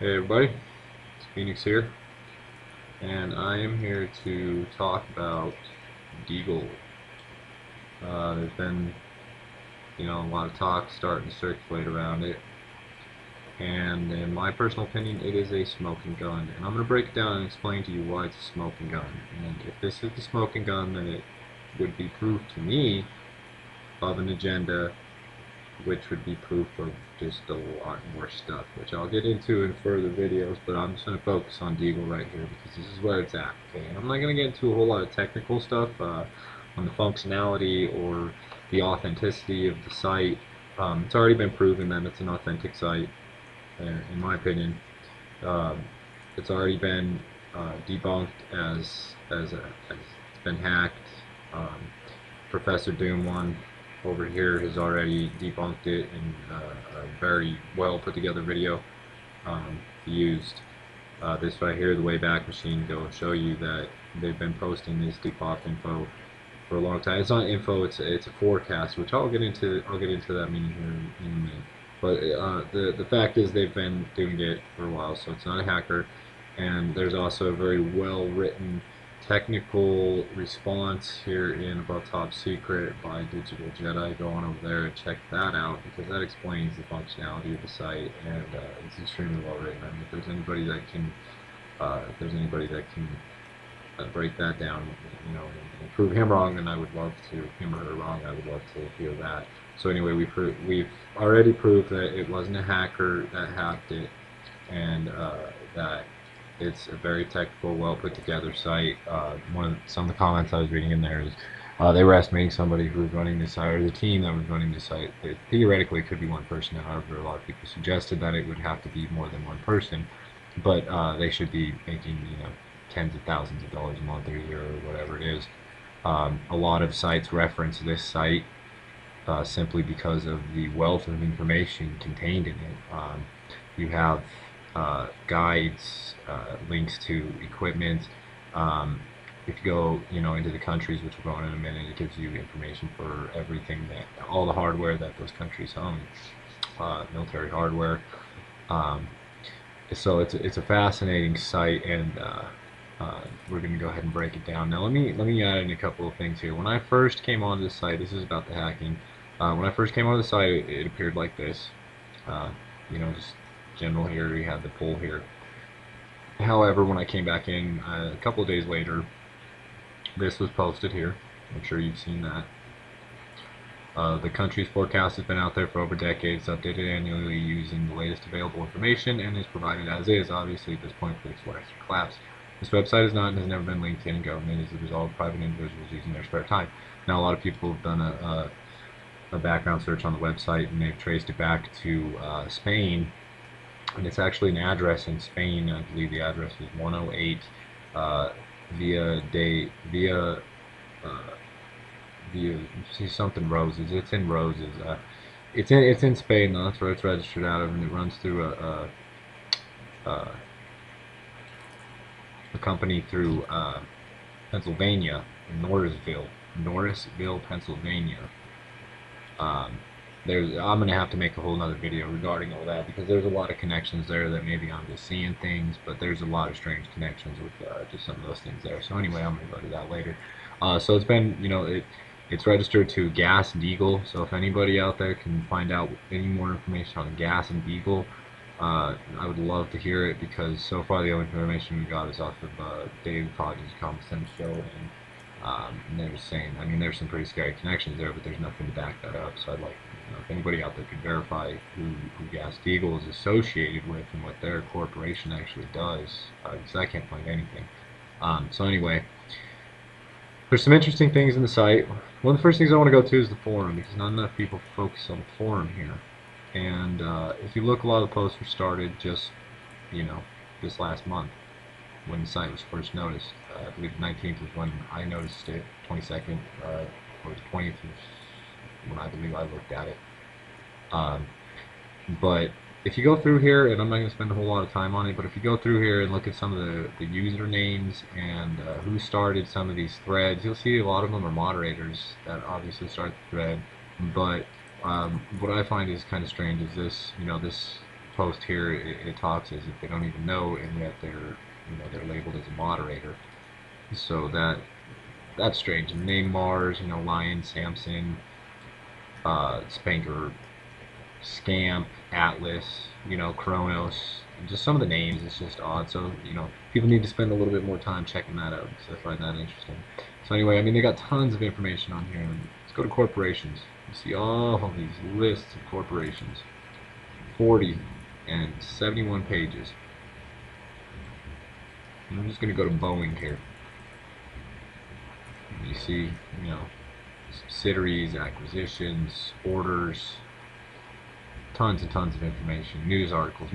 Hey everybody, it's Phoenix here, and I am here to talk about Deagel. There's been, a lot of talk starting to circulate around it, and in my personal opinion, it is a smoking gun. And I'm going to break it down and explain to you why it's a smoking gun. And if this is the smoking gun, then it would be proof to me of an agenda, which would be proof of just a lot more stuff, which I'll get into in further videos, but I'm just going to focus on Deagel right here because this is where it's at. Okay, and I'm not going to get into a whole lot of technical stuff on the functionality or the authenticity of the site. It's already been proven that it's an authentic site, in my opinion. Um, it's already been debunked as it's been hacked. Um, Professor Doom1 over here has already debunked it in a very well put together video. Used this right here, the Wayback Machine, go and show you that they've been posting this depop info for a long time. It's not info; it's a forecast, which I'll get into. I'll get into that meaning here in a minute. But the fact is they've been doing it for a while, so it's not a hacker. And there's also a very well written technical response here in Above Top Secret by Digital Jedi. Go on over there and check that out because that explains the functionality of the site, and it's extremely well written. I mean, if there's anybody that can, break that down, and prove him wrong, then I would love to, him or her wrong, I would love to hear that. So anyway, we've already proved that it wasn't a hacker that hacked it, and that it's a very technical, well put together site. Some of the comments I was reading in there is they were estimating somebody who was running this site, or the team that was running this site. It theoretically could be one person. However, a lot of people suggested that it would have to be more than one person, but they should be making tens of thousands of dollars a month or a year or whatever it is. A lot of sites reference this site simply because of the wealth of information contained in it. You have guides, links to equipment. If you go, into the countries, which we'll go on in a minute, it gives you information for everything all the hardware that those countries own, military hardware. So it's a fascinating site, and we're going to go ahead and break it down. Now let me add in a couple of things here. When I first came onto the site, this is about the hacking. When I first came onto the site, it appeared like this. Just general here. We had the poll here. However, when I came back in a couple of days later, this was posted here. I'm sure you've seen that. The country's forecast has been out there for over decades, updated annually using the latest available information, and is provided as is. Obviously, at this point, for the collapse. This website is not and has never been linked in government. It is the result of private individuals using their spare time. Now, a lot of people have done a background search on the website, and they've traced it back to Spain. And it's actually an address in Spain. I believe the address is 108 see something Roses. It's in Roses. It's in Spain though. That's where it's registered out of, and it runs through a company through Pennsylvania, Norrisville, Pennsylvania. I'm going to have to make a whole nother video regarding all that because there's a lot of connections there that maybe I'm just seeing things, but there's a lot of strange connections with just some of those things there. So anyway, I'm going to go to that later. So it's been, it's registered to Gas and Deagel. So if anybody out there can find out any more information on Gas and Deagel, I would love to hear it because so far the only information we got is off of Dave Hodges' Common Sense show, and they're just saying, I mean, there's some pretty scary connections there, but there's nothing to back that up. So I'd like, if anybody out there could verify who Gas Deagel is associated with and what their corporation actually does, because I can't find anything. So anyway, there's some interesting things in the site. One of the first things I want to go to is the forum, because not enough people focus on the forum here. And if you look, a lot of the posts were started just, this last month when the site was first noticed. I believe the 19th was when I noticed it. 22nd or the 20th was when I believe I looked at it. But if you go through here, and I'm not going to spend a whole lot of time on it, but if you go through here and look at some of the usernames and who started some of these threads, you'll see a lot of them are moderators that obviously start the thread. But what I find is kind of strange is this, this post here, it talks as if they don't even know, and yet they're labeled as a moderator. So that's strange. And name Mars, Lion, Samson, Spanker, Scamp, Atlas, Kronos. Just some of the names, it's just odd. So, people need to spend a little bit more time checking that out because I find that interesting. So anyway, I mean, they got tons of information on here. Let's go to corporations. You see all these lists of corporations. 40 and 71 pages. And I'm just going to go to Boeing here. You see, subsidiaries, acquisitions, orders, tons and tons of information. News articles,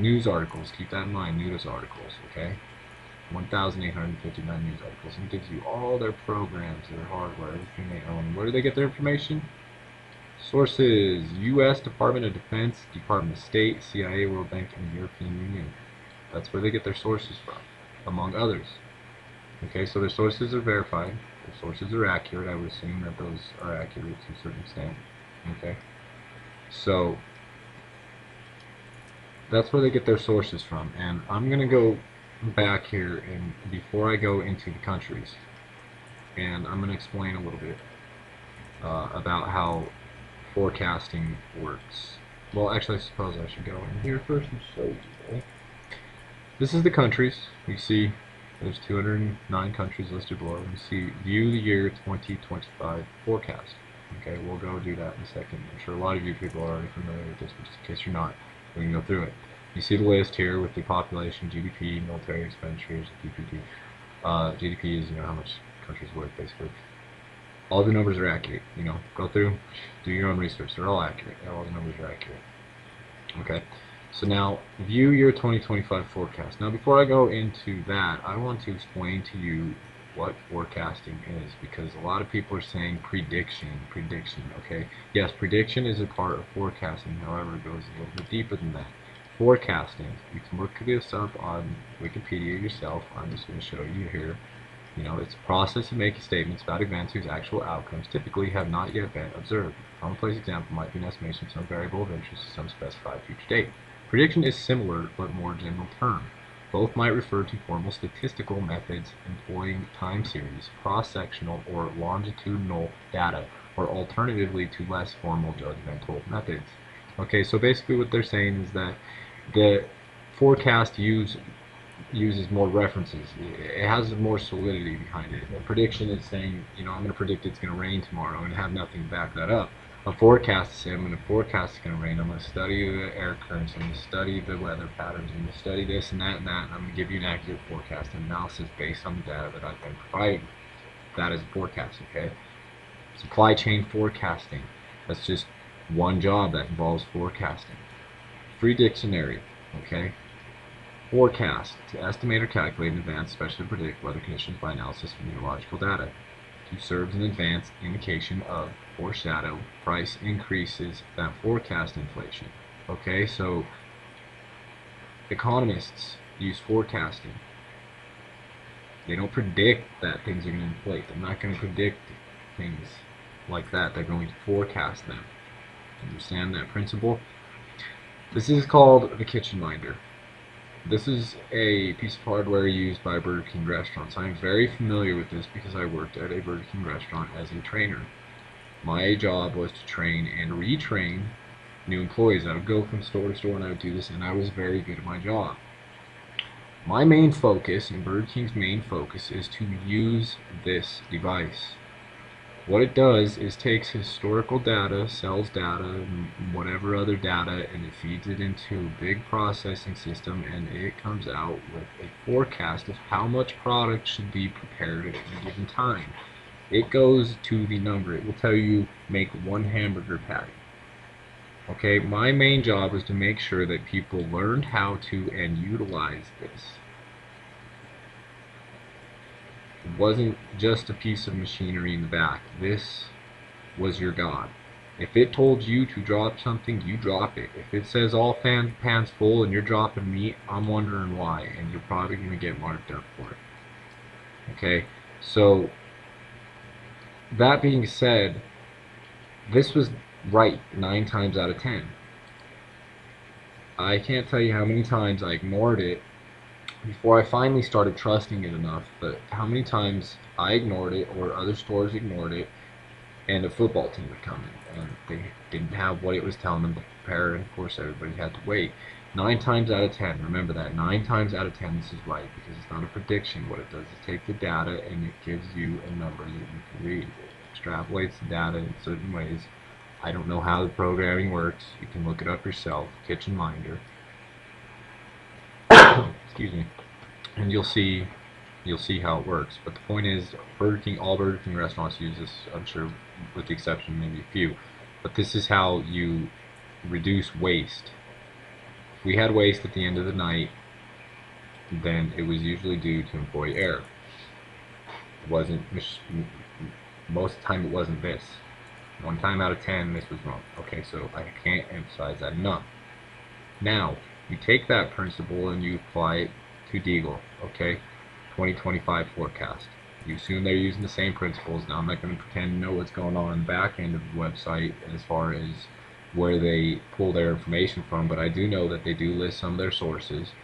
keep that in mind, news articles, okay? 1,859 news articles. And it gives you all their programs, their hardware, everything they own. Where do they get their information? Sources: U.S. Department of Defense, Department of State, CIA, World Bank, and the European Union. That's where they get their sources from, among others. Okay, so their sources are verified. Their sources are accurate. I would assume that those are accurate to a certain extent. Okay, so that's where they get their sources from. And I'm going to go back here, and before I go into the countries, and I'm going to explain a little bit about how forecasting works. Well, actually, I suppose I should go in here first and show you. This is the countries. You see there's 209 countries listed below. You see view the year 2025 forecast. Okay, we'll go do that in a second. I'm sure a lot of you people are already familiar with this, but just in case you're not, we can go through it. You see the list here with the population, GDP, military expenditures, PPP. GDP is how much countries worth basically. All the numbers are accurate. Go through, do your own research. They're all accurate. All the numbers are accurate. Okay. So now, view your 2025 forecast. Now, before I go into that, I want to explain to you what forecasting is, because a lot of people are saying prediction. Okay. Yes, prediction is a part of forecasting. However, it goes a little bit deeper than that. Forecasting, you can look this up on Wikipedia yourself. I'm just going to show you here. It's a process of making statements about events whose actual outcomes typically have not yet been observed. A commonplace example might be an estimation of some variable of interest to some specified future date. Prediction is similar but more general term. Both might refer to formal statistical methods employing time series, cross-sectional or longitudinal data, or alternatively to less formal judgmental methods. Okay, so basically what they're saying is that the forecast uses more references. It has more solidity behind it. A prediction is saying, I'm going to predict it's going to rain tomorrow and have nothing to back that up. A forecast is saying, I'm going to forecast it's going to rain. I'm going to study the air currents. I'm going to study the weather patterns. I'm going to study this and that and that. And I'm going to give you an accurate forecast analysis based on the data that I've been providing. That is a forecast, okay? Supply chain forecasting. That's just one job that involves forecasting. Free dictionary, okay? Forecast, to estimate or calculate in advance, especially to predict weather conditions by analysis of meteorological data. To serve as an advance indication of, foreshadow, price increases that forecast inflation. Okay, so economists use forecasting. They don't predict that things are going to inflate. They're not going to predict things like that. They're going to forecast them. Understand that principle? This is called the kitchen minder. This is a piece of hardware used by Burger King restaurants. I'm very familiar with this because I worked at a Burger King restaurant as a trainer. My job was to train and retrain new employees. I would go from store to store and I would do this, and I was very good at my job. My main focus, and Burger King's main focus, is to use this device. What it does is takes historical data, sales data, and whatever other data, and it feeds it into a big processing system, and it comes out with a forecast of how much product should be prepared at any given time. It goes to the number. It will tell you make one hamburger patty. Okay, my main job was to make sure that people learned how to and utilize this. It wasn't just a piece of machinery in the back. This was your God. If it told you to drop something, you drop it. If it says all pans full and you're dropping meat, I'm wondering why, and you're probably going to get marked up for it. Okay, so that being said, this was right 9 times out of 10. I can't tell you how many times I ignored it before I finally started trusting it enough, but how many times I ignored it or other stores ignored it, and a football team would come in and they didn't have what it was telling them to prepare, and of course everybody had to wait. 9 times out of 10, remember that, 9 times out of 10 this is right, because it's not a prediction. What it does is take the data and it gives you a number that you can read. It extrapolates the data in certain ways. I don't know how the programming works. You can look it up yourself, kitchen minder. Excuse me. And you'll see how it works. But the point is, all Burger King restaurants use this, I'm sure, with the exception of maybe a few. But this is how you reduce waste. If we had waste at the end of the night, then it was usually due to employee error. It wasn't, most of the time it wasn't this. 1 time out of 10 this was wrong. Okay, so I can't emphasize that enough. Now, you take that principle and you apply it to Deagel, okay? 2025 forecast. You assume they're using the same principles. Now, I'm not going to pretend to know what's going on in the back end of the website as far as where they pull their information from, but I do know that they do list some of their sources.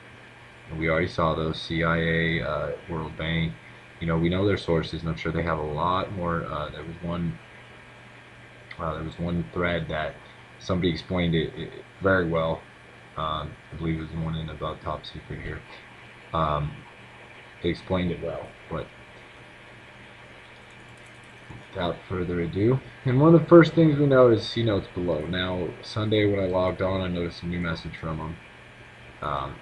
We already saw those, CIA, World Bank. You know, we know their sources, and I'm sure they have a lot more. There was one thread that somebody explained it very well. I believe it was the one in About Top Secret here. They explained it well, but without further ado, and one of the first things we notice, he notes below. Now, Sunday when I logged on, I noticed a new message from them.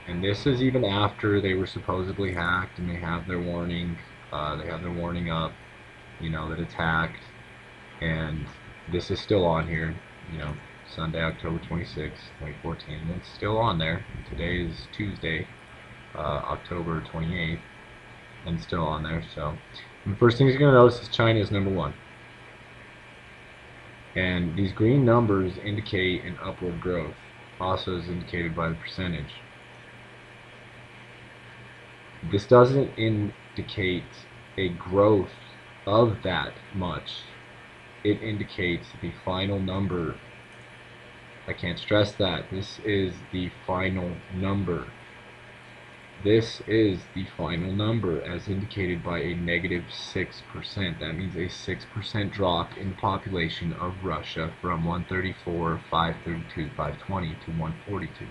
And this is even after they were supposedly hacked, and they have their warning. They have their warning up, you know, that it's hacked, and this is still on here. You know, Sunday, October 26, 2014, and it's still on there. Today is Tuesday, October 28th, and still on there. So, the first thing you're going to notice is China is #1. And these green numbers indicate an upward growth, also is indicated by the percentage. This doesn't indicate a growth of that much. It indicates the final number. I can't stress that. This is the final number. This is the final number as indicated by a -6%. That means a 6% drop in the population of Russia from 134, 532, 520 to 142.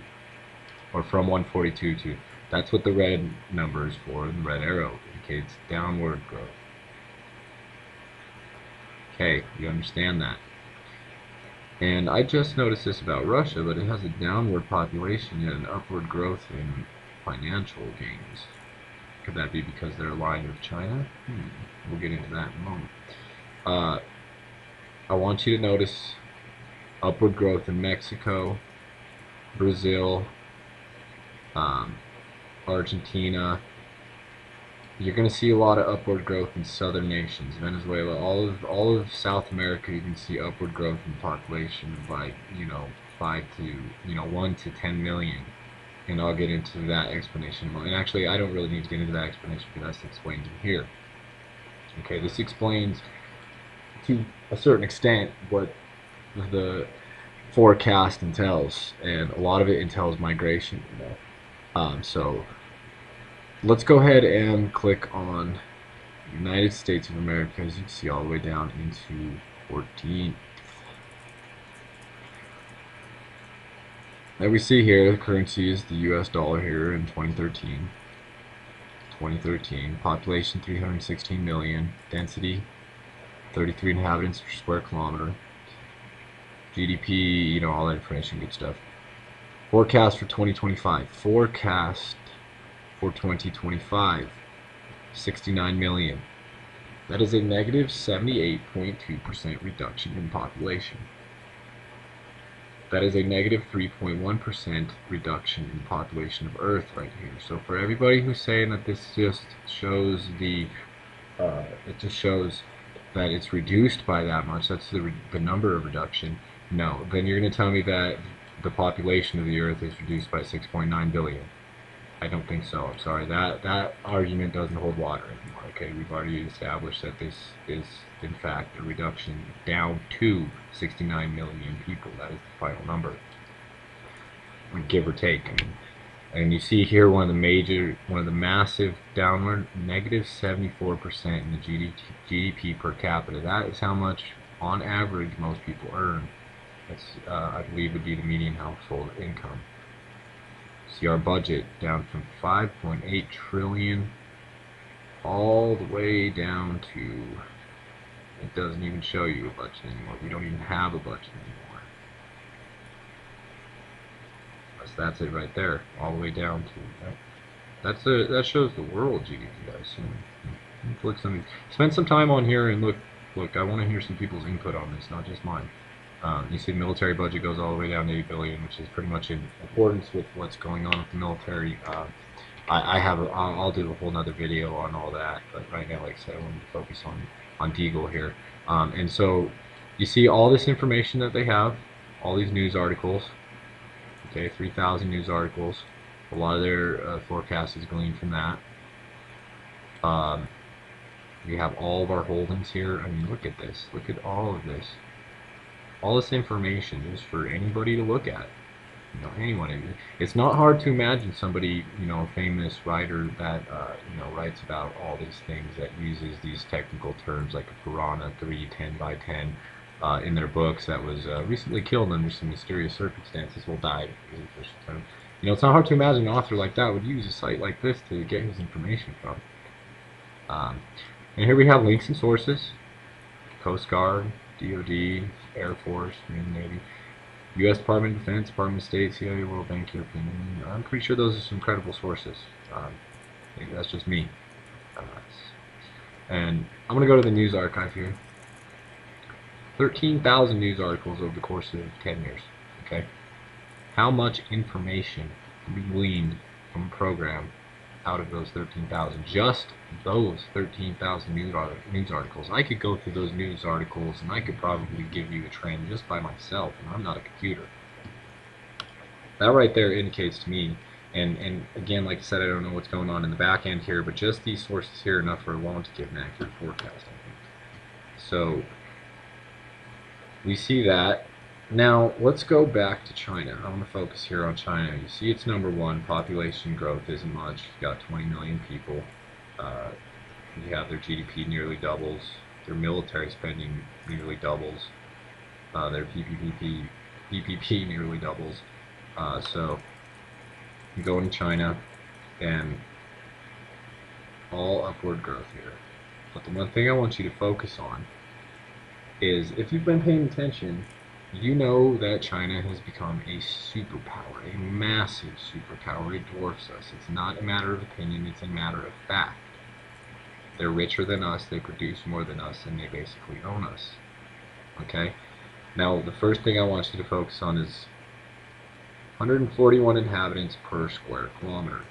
Or from 142 to, that's what the red number is for, and the red arrow indicates downward growth. Okay, you understand that. And I just noticed this about Russia, but it has a downward population yet an upward growth in financial gains. Could that be because they're aligned with China? We'll get into that in a moment. I want you to notice upward growth in Mexico, Brazil, Argentina. You're going to see a lot of upward growth in southern nations, Venezuela, all of South America. You can see upward growth in population by 1 to 10 million, and I'll get into that explanation. And actually, I don't really need to get into that explanation because that's explained in here. Okay, this explains to a certain extent what the forecast entails, and a lot of it entails migration. So let's go ahead and click on United States of America, as you can see all the way down into 14th. Now we see here the currency is the US dollar here in 2013. Population 316 million, density 33 inhabitants per square kilometer, GDP, all that information, good stuff. Forecast for 2025. Forecast for 2025, 69 million. That is a negative 78.2% reduction in population. That is a negative 3.1% reduction in population of Earth right here. So for everybody who's saying that this just shows it just shows that it's reduced by that much, that's the number of reduction. No, then you're going to tell me that the population of the Earth is reduced by 6.9 billion. I don't think so. I'm sorry. That argument doesn't hold water anymore. Okay, we've already established that this is in fact a reduction down to 69 million people. That is the final number. give or take. And you see here one of the massive downward, negative 74% in the GDP per capita. That is how much, on average, most people earn. That's, I believe, would be the median household income. See our budget down from 5.8 trillion all the way down to, it doesn't even show you a budget anymore. We don't even have a budget anymore. That's it right there, all the way down to that shows the world GDP, I assume. Spend some time on here and look. I want to hear some people's input on this, not just mine. You see, the military budget goes all the way down to 8 billion, which is pretty much in accordance with what's going on with the military. I'll do a whole nother video on all that, but right now, like I said, I wanted to focus on Deagel here. And so you see all this information that they have, all these news articles. Okay, 3,000 news articles. A lot of their forecast is gleaned from that. We have all of our holdings here. I mean, look at this. Look at all of this. All this information is for anybody to look at. You know, anyone. It's not hard to imagine somebody, you know, a famous writer that, you know, writes about all these things, that uses these technical terms like a piranha 3, 10 by 10. In their books, that was recently killed under some mysterious circumstances. Well, died is the official term. You know, it's not hard to imagine an author like that would use a site like this to get his information from. And here we have links and sources: Coast Guard, DoD, Air Force, Marine, Navy, U.S. Department of Defense, Department of State, CIA, World Bank, European Union. I'm pretty sure those are some credible sources. That's just me. And I'm going to go to the news archive here. 13,000 news articles over the course of 10 years. Okay, how much information can be gleaned from a program out of those 13,000? Just those 13,000 news articles. I could go through those news articles and I could probably give you a trend just by myself, and I'm not a computer. That right there indicates to me, and again, like I said, I don't know what's going on in the back end here, but just these sources here are enough for alone to give an accurate forecast, I think. So we see that. Now let's go back to China. I want to focus here on China. You see it's number one. Population growth isn't much. You've got 20 million people. You have their GDP nearly doubles. Their military spending nearly doubles. Their PPP nearly doubles. So you go into China and all upward growth here. But the one thing I want you to focus on is, if you've been paying attention, you know that China has become a superpower, a massive superpower. It dwarfs us. It's not a matter of opinion, it's a matter of fact. They're richer than us, they produce more than us, and they basically own us. Okay? Now, the first thing I want you to focus on is 141 inhabitants per square kilometer.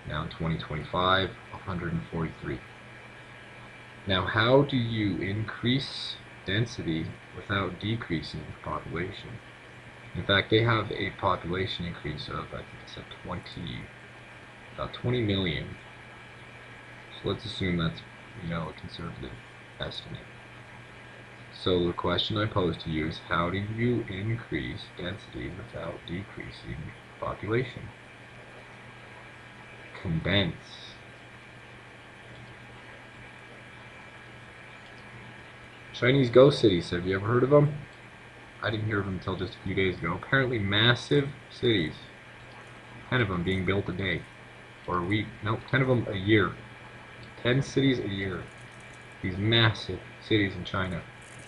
Now in 2025, 143. Now, how do you increase density without decreasing the population? In fact, they have a population increase of, I think it's at about 20 million. So let's assume that's, you know, a conservative estimate. So the question I pose to you is, how do you increase density without decreasing population? Condense. Chinese ghost cities, have you ever heard of them? I didn't hear of them until just a few days ago. Apparently massive cities, 10 of them being built a day, or a week, no, 10 of them a year. 10 cities a year. These massive cities in China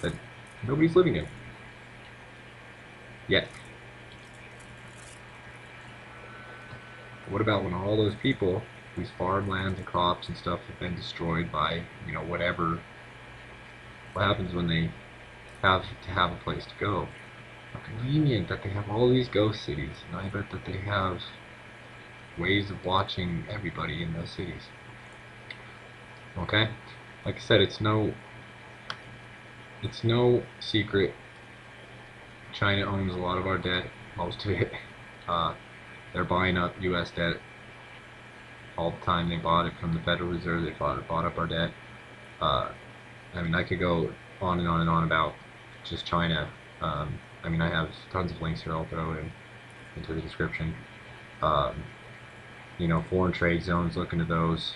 that nobody's living in yet. What about when all those people, whose farmlands and crops and stuff have been destroyed by, you know, whatever? What happens when they have to have a place to go? How convenient that they have all these ghost cities, and I bet that they have ways of watching everybody in those cities. Okay? Like I said, it's no secret. China owns a lot of our debt, most of it. They're buying up U.S. debt all the time. They bought it from the Federal Reserve. They bought up our debt. I mean, I could go on and on about just China. I mean, I have tons of links here I'll throw in. into the description. Um, you know, foreign trade zones, look into those.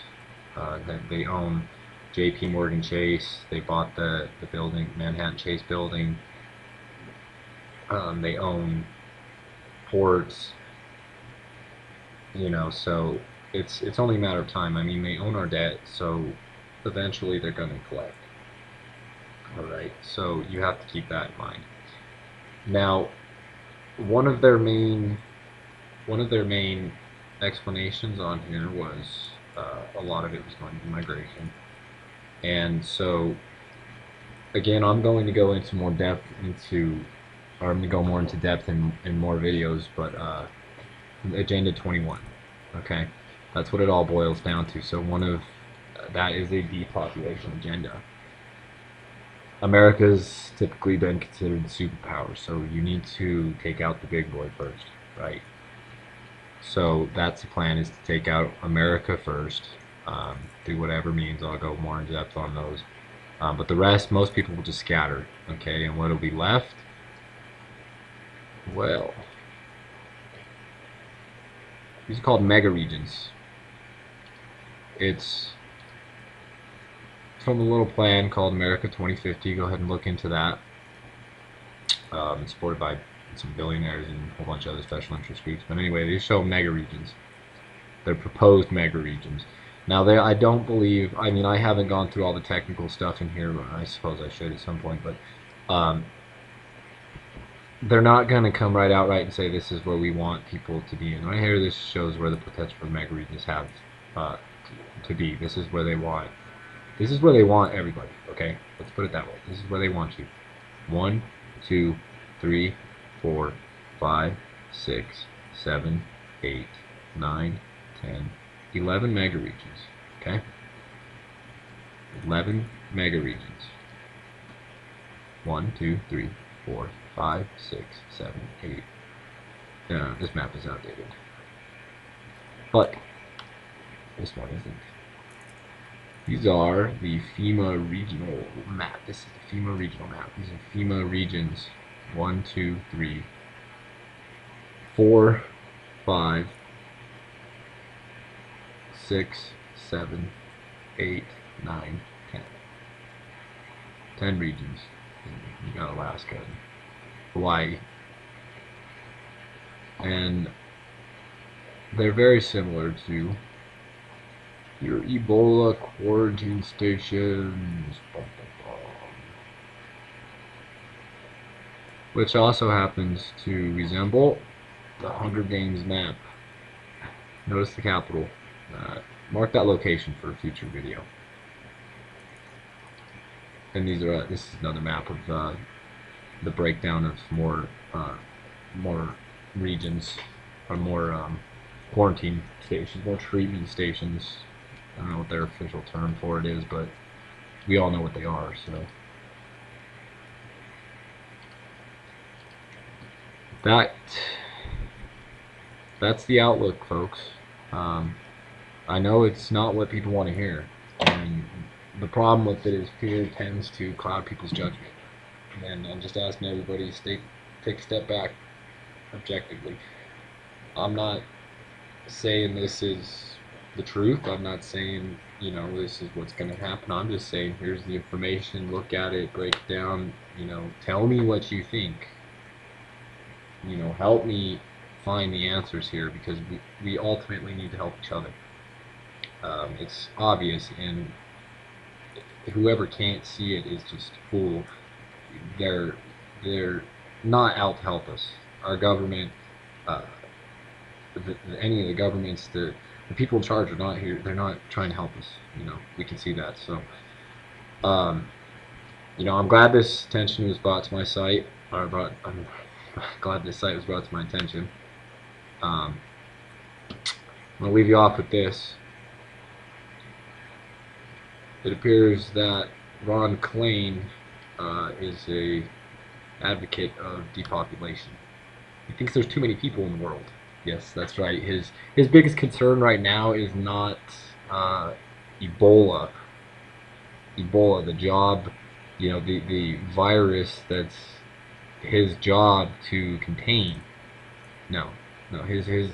That they own J.P. Morgan Chase. They bought the building, Manhattan Chase building. They own ports. You know, so it's only a matter of time. I mean, they own our debt, so eventually they're going to collect. All right, so you have to keep that in mind. Now, one of their main explanations on here was a lot of it was going to be migration, and so again, I'm going to go into more depth into, or I'm going to go more into depth in more videos, but Agenda 21. Okay, that's what it all boils down to. So one of that is a depopulation agenda. America's typically been considered the superpower, so you need to take out the big boy first, right? So that's the plan, is to take out America first, through whatever means. I'll go more in depth on those. But the rest, most people will just scatter, okay? And what will be left? Well, these are called mega regions. It's from a little plan called America 2050. Go ahead and look into that. It's supported by some billionaires and a whole bunch of other special interest groups. But anyway, they show mega regions. They're proposed mega regions. Now, I don't believe, I mean, I haven't gone through all the technical stuff in here, but I suppose I should at some point, but they're not going to come right outright and say this is where we want people to be in. Right here, this shows where the potential for mega regions have to be. This is where they want. This is where they want everybody. Okay, let's put it that way. This is where they want you. 1, 2, 3, 4, 5, 6, 7, 8, 9, 10, 11 mega regions. Okay, 11 mega regions. 1, 2, 3, 4, 5, 6, 7, 8. This map is outdated, but this one isn't. These are the FEMA regional map. This is the FEMA regional map. These are FEMA regions. 1, 2, 3, 4, 5, 6, 7, 8, 9, 10. 10 regions. You got Alaska and Hawaii. And they're very similar to your Ebola quarantine stations, which also happens to resemble the Hunger Games map. Notice the capital. Mark that location for a future video. And these are this is another map of the breakdown of more regions, or more quarantine stations, more treatment stations. I don't know what their official term for it is, but we all know what they are. So that's the outlook, folks. I know it's not what people want to hear, and the problem with it is fear tends to cloud people's judgment. And I'm just asking everybody to take a step back objectively. I'm not saying this is the truth. I'm not saying, you know, this is what's going to happen. I'm just saying here's the information, look at it, break it down, you know, tell me what you think. You know, help me find the answers here, because we ultimately need to help each other. It's obvious, and whoever can't see it is just a fool. They're not out to help us. Our government, any of the governments, the people in charge are not here. They're not trying to help us. You know, we can see that. So, you know, I'm glad this attention was brought to my site. I'm glad this site was brought to my attention. I'm gonna leave you off with this. It appears that Ron Klain is a advocate of depopulation. He thinks there's too many people in the world. Yes, that's right. His biggest concern right now is not Ebola. Ebola, the job, you know, the virus that's his job to contain. No, No, his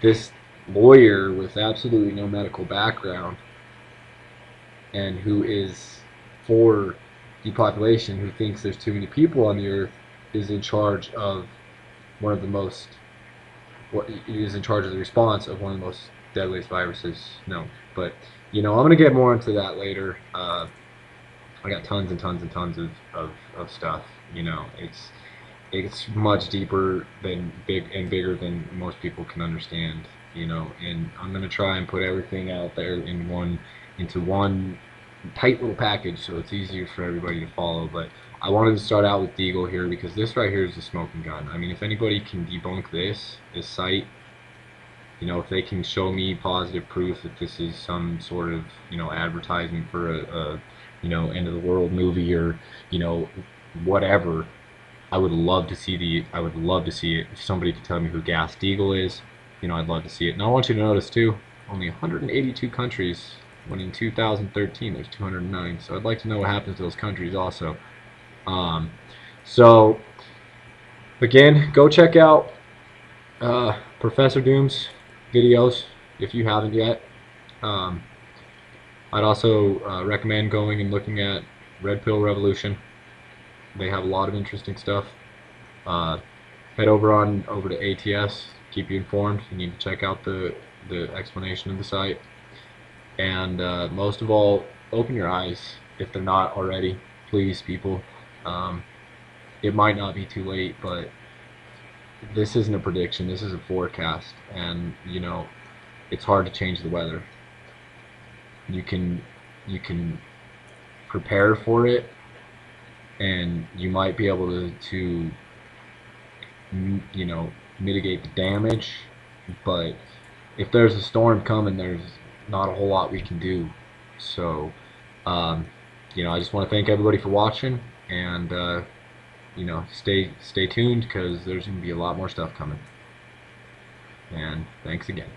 this lawyer with absolutely no medical background and who is for depopulation, who thinks there's too many people on the earth, is in charge of one of the most is in charge of the response of one of the most deadliest viruses known. But I'm gonna get more into that later. I got tons and tons and tons of stuff. It's much deeper than bigger than most people can understand. And I'm gonna try and put everything out there into one tight little package so it's easier for everybody to follow. But I wanted to start out with Deagel here because this right here is the smoking gun. I mean, if anybody can debunk this site, if they can show me positive proof that this is some sort of advertisement for a end of the world movie, or whatever, I would love to see it. If somebody could tell me who Gas Deagle is, I'd love to see it. And I want you to notice too, only 182 countries, when in 2013 there's 209. So I'd like to know what happens to those countries also. Um, so again, go check out Professor Doom's videos if you haven't yet. Um, I'd also recommend going and looking at RedPillRevolution. They have a lot of interesting stuff. Head over to ATS. Keep you informed. You need to check out the explanation of the site. And most of all, open your eyes if they're not already. Please, people. It might not be too late, but this isn't a prediction. This is a forecast, and it's hard to change the weather. You can prepare for it, and you might be able to mitigate the damage, but if there's a storm coming, there's not a whole lot we can do. So I just want to thank everybody for watching, and stay tuned, because there's going to be a lot more stuff coming. And thanks again.